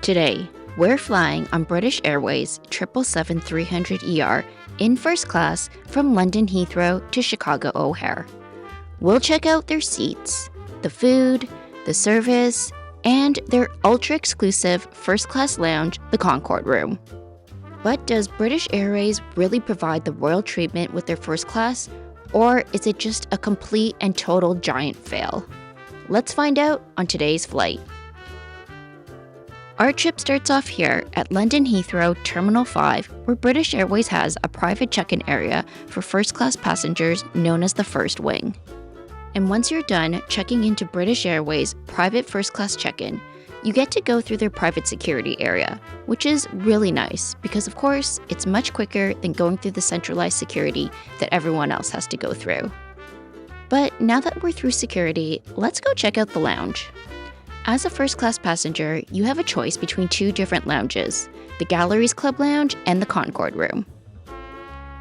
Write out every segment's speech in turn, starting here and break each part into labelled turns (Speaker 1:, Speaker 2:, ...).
Speaker 1: Today, we're flying on British Airways 777-300ER in first class from London Heathrow to Chicago O'Hare. We'll check out their seats, the food, the service, and their ultra-exclusive first-class lounge, the Concorde Room. But does British Airways really provide the royal treatment with their first class, or is it just a complete and total giant fail? Let's find out on today's flight. Our trip starts off here at London Heathrow Terminal 5, where British Airways has a private check-in area for first-class passengers known as the First Wing. And once you're done checking into British Airways' private first-class check-in, you get to go through their private security area, which is really nice because, of course, it's much quicker than going through the centralized security that everyone else has to go through. But now that we're through security, let's go check out the lounge. As a first-class passenger, you have a choice between two different lounges, the Galleries Club Lounge and the Concorde Room.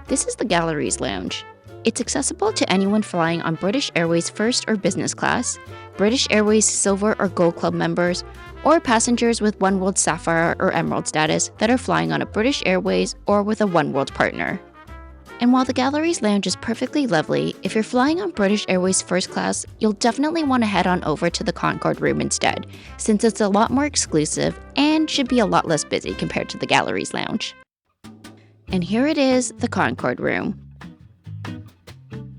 Speaker 1: This is the Galleries Lounge. It's accessible to anyone flying on British Airways First or Business Class, British Airways Silver or Gold Club members, or passengers with Oneworld Sapphire or Emerald status that are flying on a British Airways or with a Oneworld partner. And while the Galleries Lounge is perfectly lovely, if you're flying on British Airways First Class, you'll definitely want to head on over to the Concorde Room instead, since it's a lot more exclusive and should be a lot less busy compared to the Galleries Lounge. And here it is, the Concorde Room.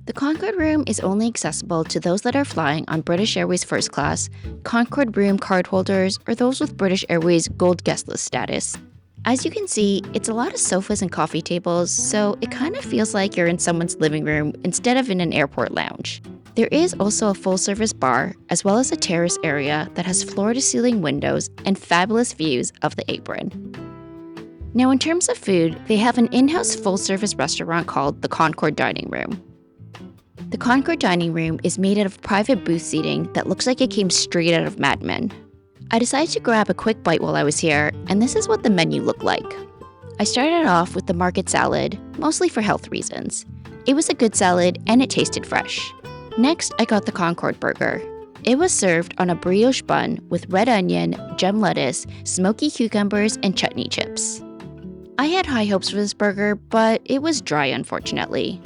Speaker 1: The Concorde Room is only accessible to those that are flying on British Airways First Class, Concorde Room cardholders, or those with British Airways Gold Guest List status. As you can see, it's a lot of sofas and coffee tables, so it kind of feels like you're in someone's living room instead of in an airport lounge. There is also a full-service bar, as well as a terrace area that has floor-to-ceiling windows and fabulous views of the apron. Now, in terms of food, they have an in-house full-service restaurant called the Concorde Dining Room. The Concorde Dining Room is made out of private booth seating that looks like it came straight out of Mad Men. I decided to grab a quick bite while I was here, and this is what the menu looked like. I started off with the market salad, mostly for health reasons. It was a good salad and it tasted fresh. Next, I got the Concorde burger. It was served on a brioche bun with red onion, gem lettuce, smoky cucumbers, and chutney chips. I had high hopes for this burger, but it was dry unfortunately.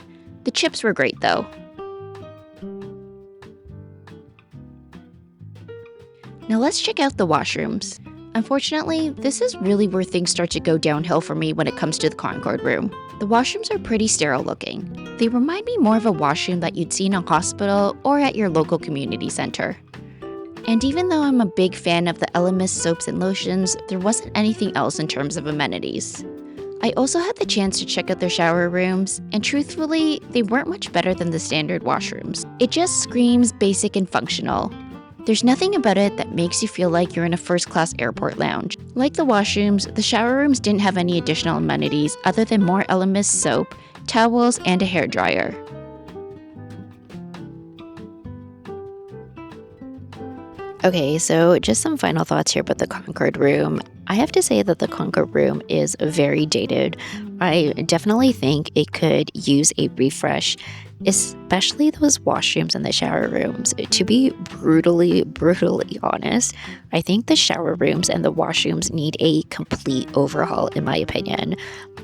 Speaker 1: The chips were great though. Now let's check out the washrooms. Unfortunately, this is really where things start to go downhill for me when it comes to the Concorde Room. The washrooms are pretty sterile looking. They remind me more of a washroom that you'd see in a hospital or at your local community center. And even though I'm a big fan of the LMS soaps and lotions, there wasn't anything else in terms of amenities. I also had the chance to check out their shower rooms, and truthfully, they weren't much better than the standard washrooms. It just screams basic and functional. There's nothing about it that makes you feel like you're in a first-class airport lounge. Like the washrooms, the shower rooms didn't have any additional amenities other than more LMS soap, towels, and a hairdryer. Okay, so just some final thoughts here about the Concorde Room. I have to say that the Concorde Room is very dated. I definitely think it could use a refresh, especially those washrooms and the shower rooms. To be brutally honest, I think the shower rooms and the washrooms need a complete overhaul in my opinion.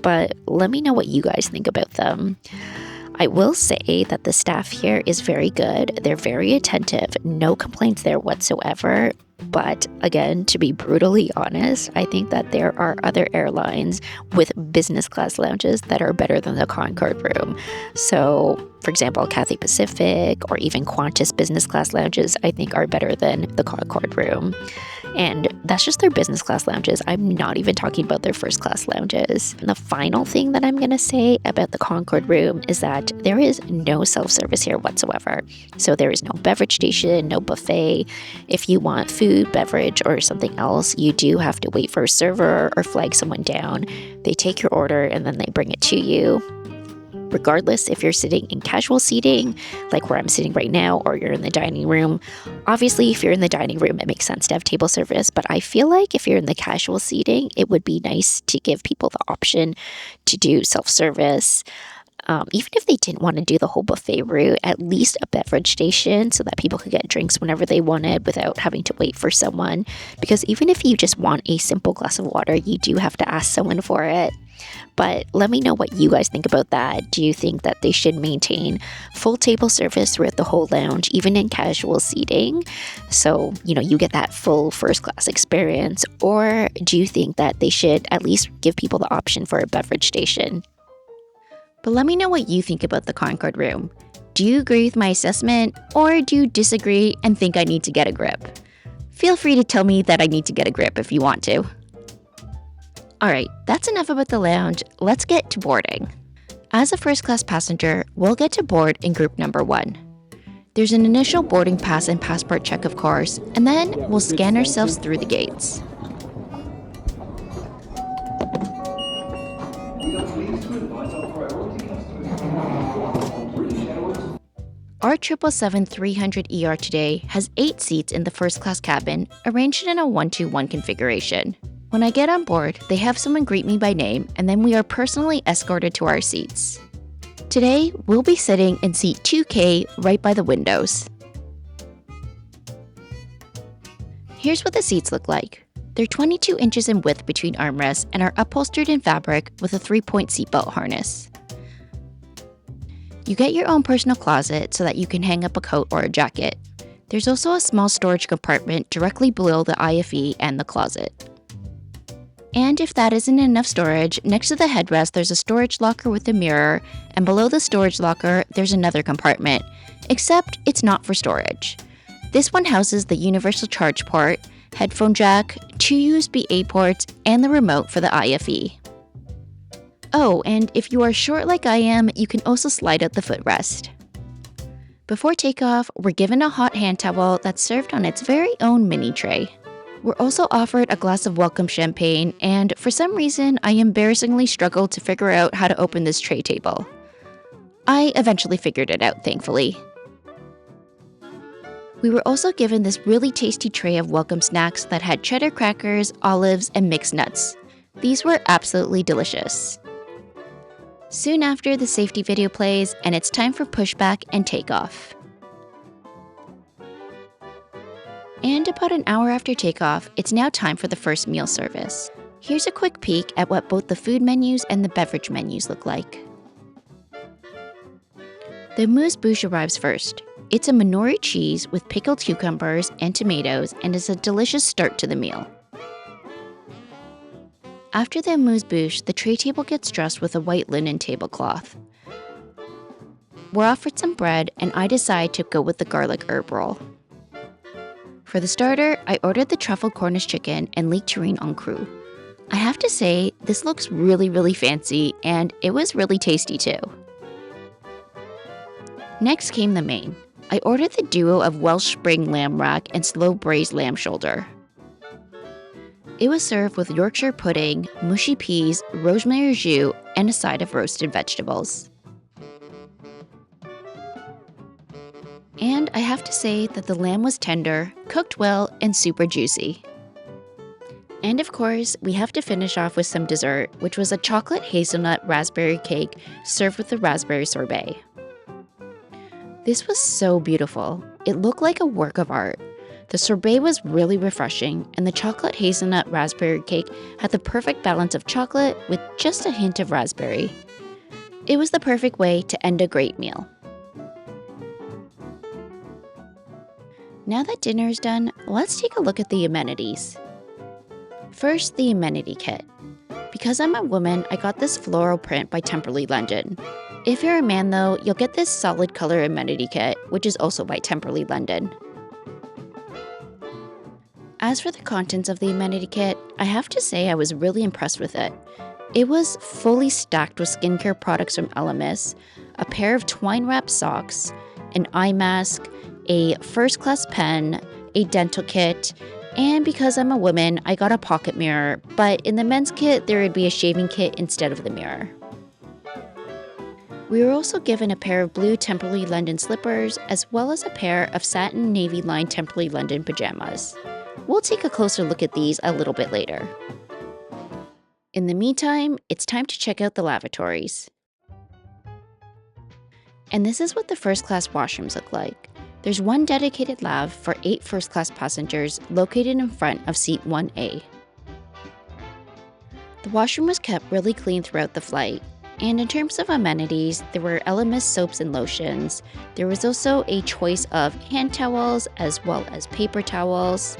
Speaker 1: But let me know what you guys think about them. I will say that the staff here is very good. They're very attentive. No complaints there whatsoever. But again, to be brutally honest, I think that there are other airlines with business class lounges that are better than the Concorde Room. So, for example, Cathay Pacific or even Qantas business class lounges, I think are better than the Concorde Room. And that's just their business class lounges. I'm not even talking about their first class lounges. And the final thing that I'm going to say about the Concorde Room is that there is no self-service here whatsoever. So there is no beverage station, no buffet. If you want food, beverage, or something else, you do have to wait for a server or flag someone down. They take your order and then they bring it to you. Regardless if you're sitting in casual seating, like where I'm sitting right now, or you're in the dining room. Obviously, if you're in the dining room, it makes sense to have table service, but I feel like if you're in the casual seating, it would be nice to give people the option to do self-service.
Speaker 2: Even if they didn't want to do the whole buffet route, at least a beverage station so that people could get drinks whenever they wanted without having to wait for someone. Because even if you just want a simple glass of water, you do have to ask someone for it. But let me know what you guys think about that. Do you think that they should maintain full table service throughout the whole lounge, even in casual seating? So, you get that full first class experience. Or do you think that they should at least give people the option for a beverage station?
Speaker 1: But let me know what you think about the Concorde Room. Do you agree with my assessment, or do you disagree and think I need to get a grip? Feel free to tell me that I need to get a grip if you want to. Alright, that's enough about the lounge. Let's get to boarding. As a first class passenger, we'll get to board in group number 1. There's an initial boarding pass and passport check, of course, and then we'll scan ourselves through the gates. Our 777-300ER today has 8 seats in the first class cabin, arranged in a 1-2-1 configuration. When I get on board, they have someone greet me by name, and then we are personally escorted to our seats. Today, we'll be sitting in seat 2K right by the windows. Here's what the seats look like. They're 22 inches in width between armrests and are upholstered in fabric with a 3-point seatbelt harness. You get your own personal closet so that you can hang up a coat or a jacket. There's also a small storage compartment directly below the IFE and the closet. And if that isn't enough storage, next to the headrest there's a storage locker with a mirror, and below the storage locker there's another compartment, except it's not for storage. This one houses the universal charge port, headphone jack, 2 USB-A ports, and the remote for the IFE. Oh, and if you are short like I am, you can also slide out the footrest. Before takeoff, we're given a hot hand towel that's served on its very own mini tray. We're also offered a glass of welcome champagne, and for some reason, I embarrassingly struggled to figure out how to open this tray table. I eventually figured it out, thankfully. We were also given this really tasty tray of welcome snacks that had cheddar crackers, olives, and mixed nuts. These were absolutely delicious. Soon after, the safety video plays, and it's time for pushback and takeoff. And about an hour after takeoff, it's now time for the first meal service. Here's a quick peek at what both the food menus and the beverage menus look like. The amuse-bouche arrives first. It's a Minori cheese with pickled cucumbers and tomatoes, and is a delicious start to the meal. After the amuse-bouche, the tray table gets dressed with a white linen tablecloth. We're offered some bread, and I decide to go with the garlic herb roll. For the starter, I ordered the truffled Cornish chicken and leek terrine en croûte. I have to say, this looks really fancy, and it was really tasty too. Next came the main. I ordered the duo of Welsh spring lamb rack and slow braised lamb shoulder. It was served with Yorkshire pudding, mushy peas, rosemary jus, and a side of roasted vegetables. And I have to say that the lamb was tender, cooked well, and super juicy. And of course, we have to finish off with some dessert, which was a chocolate hazelnut raspberry cake served with a raspberry sorbet. This was so beautiful. It looked like a work of art. The sorbet was really refreshing, and the chocolate hazelnut raspberry cake had the perfect balance of chocolate with just a hint of raspberry. It was the perfect way to end a great meal. Now that dinner is done, let's take a look at the amenities. First, the amenity kit. Because I'm a woman, I got this floral print by Temperley London. If you're a man though, you'll get this solid color amenity kit, which is also by Temperley London. As for the contents of the amenity kit, I have to say I was really impressed with it. It was fully stacked with skincare products from Amenity, a pair of twine-wrapped socks, an eye mask, a first-class pen, a dental kit, and because I'm a woman, I got a pocket mirror, but in the men's kit, there would be a shaving kit instead of the mirror. We were also given a pair of blue Temperley London slippers, as well as a pair of satin navy-lined Temperley London pajamas. We'll take a closer look at these a little bit later. In the meantime, it's time to check out the lavatories. And this is what the first class washrooms look like. There's one dedicated lav for 8 first class passengers located in front of seat 1A. The washroom was kept really clean throughout the flight. And in terms of amenities, there were LMS soaps and lotions. There was also a choice of hand towels as well as paper towels.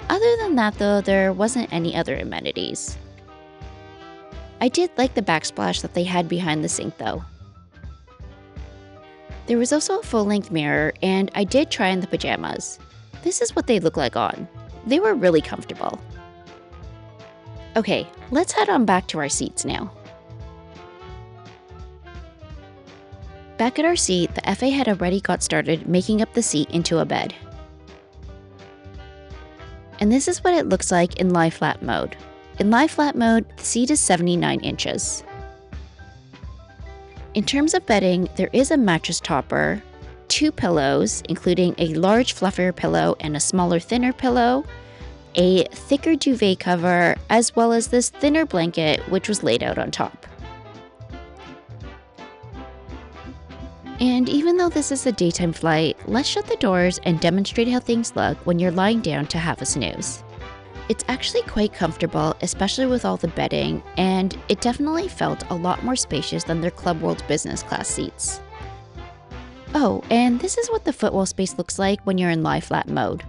Speaker 1: Other than that though, there wasn't any other amenities. I did like the backsplash that they had behind the sink though. There was also a full-length mirror, and I did try on the pajamas. This is what they look like on. They were really comfortable. Okay, let's head on back to our seats now. Back at our seat, the FA had already got started making up the seat into a bed. And this is what it looks like in lie flat mode. In lie flat mode, the seat is 79 inches. In terms of bedding, there is a mattress topper, 2 pillows, including a large fluffier pillow and a smaller thinner pillow, a thicker duvet cover, as well as this thinner blanket which was laid out on top. And even though this is a daytime flight, let's shut the doors and demonstrate how things look when you're lying down to have a snooze. It's actually quite comfortable, especially with all the bedding, and it definitely felt a lot more spacious than their Club World business class seats. Oh, and this is what the footwell space looks like when you're in lie flat mode.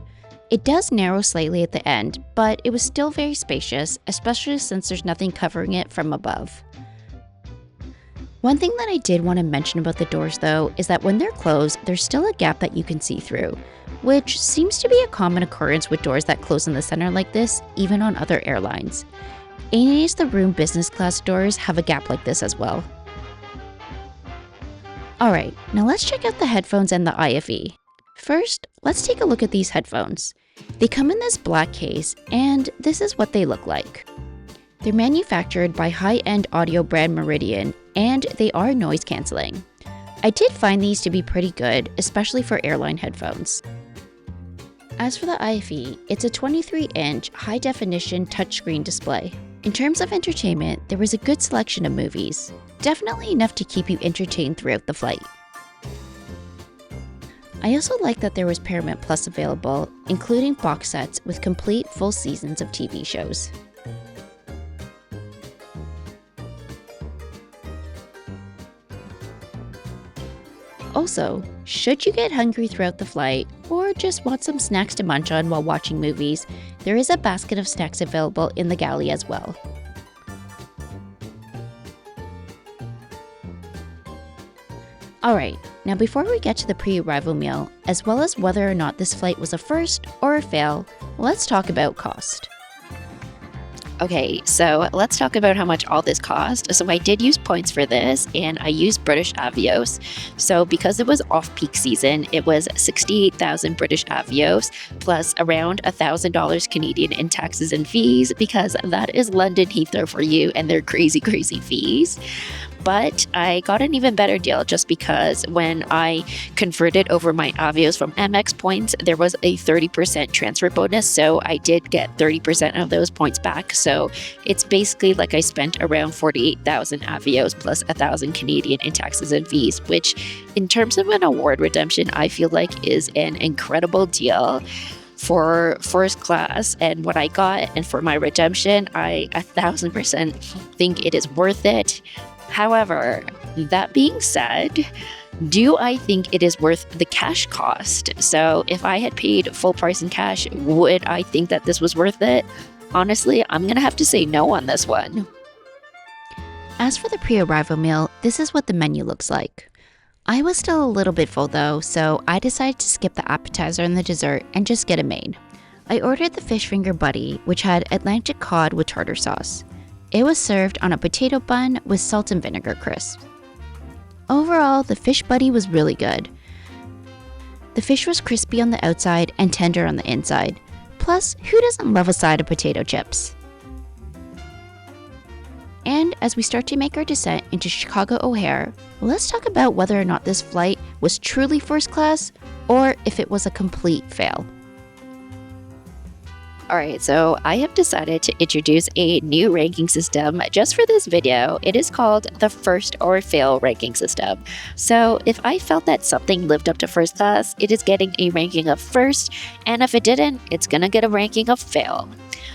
Speaker 1: It does narrow slightly at the end, but it was still very spacious, especially since there's nothing covering it from above. One thing that I did want to mention about the doors though is that when they're closed, there's still a gap that you can see through, which seems to be a common occurrence with doors that close in the center like this, even on other airlines. ANA's The Room business class doors have a gap like this as well. Alright, now let's check out the headphones and the IFE. First, let's take a look at these headphones. They come in this black case, and this is what they look like. They're manufactured by high-end audio brand Meridian, and they are noise cancelling. I did find these to be pretty good, especially for airline headphones. As for the IFE, it's a 23-inch high-definition touchscreen display. In terms of entertainment, there was a good selection of movies, definitely enough to keep you entertained throughout the flight. I also like that there was Paramount Plus available, including box sets with complete full seasons of TV shows. Also, should you get hungry throughout the flight, or just want some snacks to munch on while watching movies, there is a basket of snacks available in the galley as well. Alright, now before we get to the pre-arrival meal, as well as whether or not this flight was a first or a fail, let's talk about cost.
Speaker 2: Okay, so let's talk about how much all this cost. So I did use points for this, and I used British Avios. So because it was off-peak season, it was 68,000 British Avios plus around $1,000 Canadian in taxes and fees, because that is London Heathrow for you and their crazy, crazy fees. But I got an even better deal just because when I converted over my Avios from Amex points, there was a 30% transfer bonus. So I did get 30% of those points back. So it's basically like I spent around 48,000 Avios plus 1,000 Canadian in taxes and fees, which in terms of an award redemption, I feel like is an incredible deal for first class. And what I got, and for my redemption, I 1,000% think it is worth it. However, that being said, do I think it is worth the cash cost? So if I had paid full price in cash, would I think that this was worth it? Honestly, I'm going to have to say no on this one.
Speaker 1: As for the pre-arrival meal, this is what the menu looks like. I was still a little bit full though, so I decided to skip the appetizer and the dessert and just get a main. I ordered the fish finger buddy, which had Atlantic cod with tartar sauce. It was served on a potato bun with salt and vinegar crisps. Overall, the fish buddy was really good. The fish was crispy on the outside and tender on the inside. Plus, who doesn't love a side of potato chips? And as we start to make our descent into Chicago O'Hare, let's talk about whether or not this flight was truly first class or if it was a complete fail.
Speaker 2: Alright, so I have decided to introduce a new ranking system just for this video. It is called the First or Fail ranking system. So if I felt that something lived up to first class, it is getting a ranking of first, and if it didn't, it's gonna get a ranking of fail.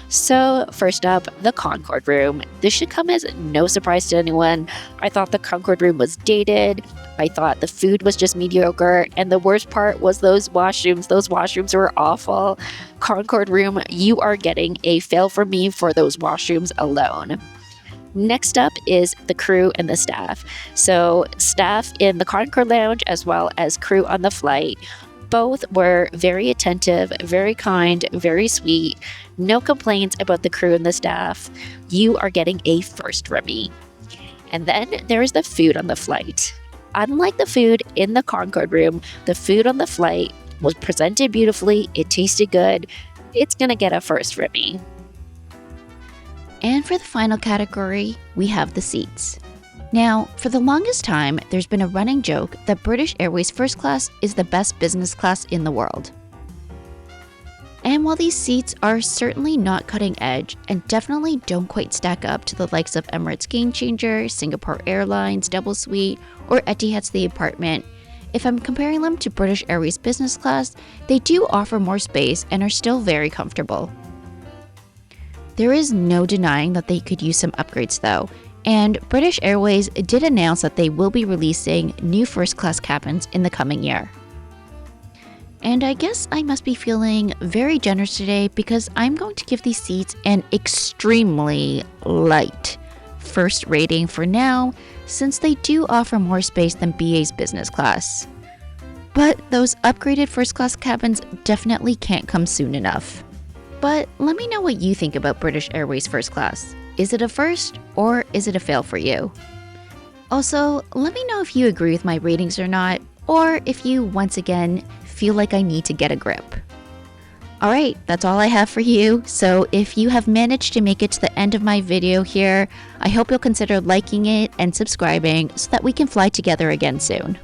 Speaker 2: So first up, the Concorde Room. This should come as no surprise to anyone. I thought the Concorde Room was dated. I thought the food was just mediocre, and the worst part was those washrooms. Those washrooms were awful. Concorde Room, you are getting a fail from me for those washrooms alone. Next up is the crew and the staff. So staff in the Concorde Lounge as well as crew on the flight, both were very attentive, very kind, very sweet. No complaints about the crew and the staff. You are getting a first from me. And then there is the food on the flight. Unlike the food in the Concorde Room, the food on the flight was presented beautifully, it tasted good. It's gonna get a first from me.
Speaker 1: And for the final category, we have the seats. Now, for the longest time, there's been a running joke that British Airways First Class is the best business class in the world. And while these seats are certainly not cutting edge and definitely don't quite stack up to the likes of Emirates Game Changer, Singapore Airlines Double Suite, or Etihad's The Apartment, if I'm comparing them to British Airways Business Class, they do offer more space and are still very comfortable. There is no denying that they could use some upgrades though, and British Airways did announce that they will be releasing new first class cabins in the coming year. And I guess I must be feeling very generous today because I'm going to give these seats an extremely light first rating for now, since they do offer more space than BA's business class. But those upgraded first class cabins definitely can't come soon enough. But let me know what you think about British Airways First Class. Is it a first or is it a fail for you? Also, let me know if you agree with my ratings or not, or if you, once again, feel like I need to get a grip. Alright, that's all I have for you, so if you have managed to make it to the end of my video here, I hope you'll consider liking it and subscribing so that we can fly together again soon.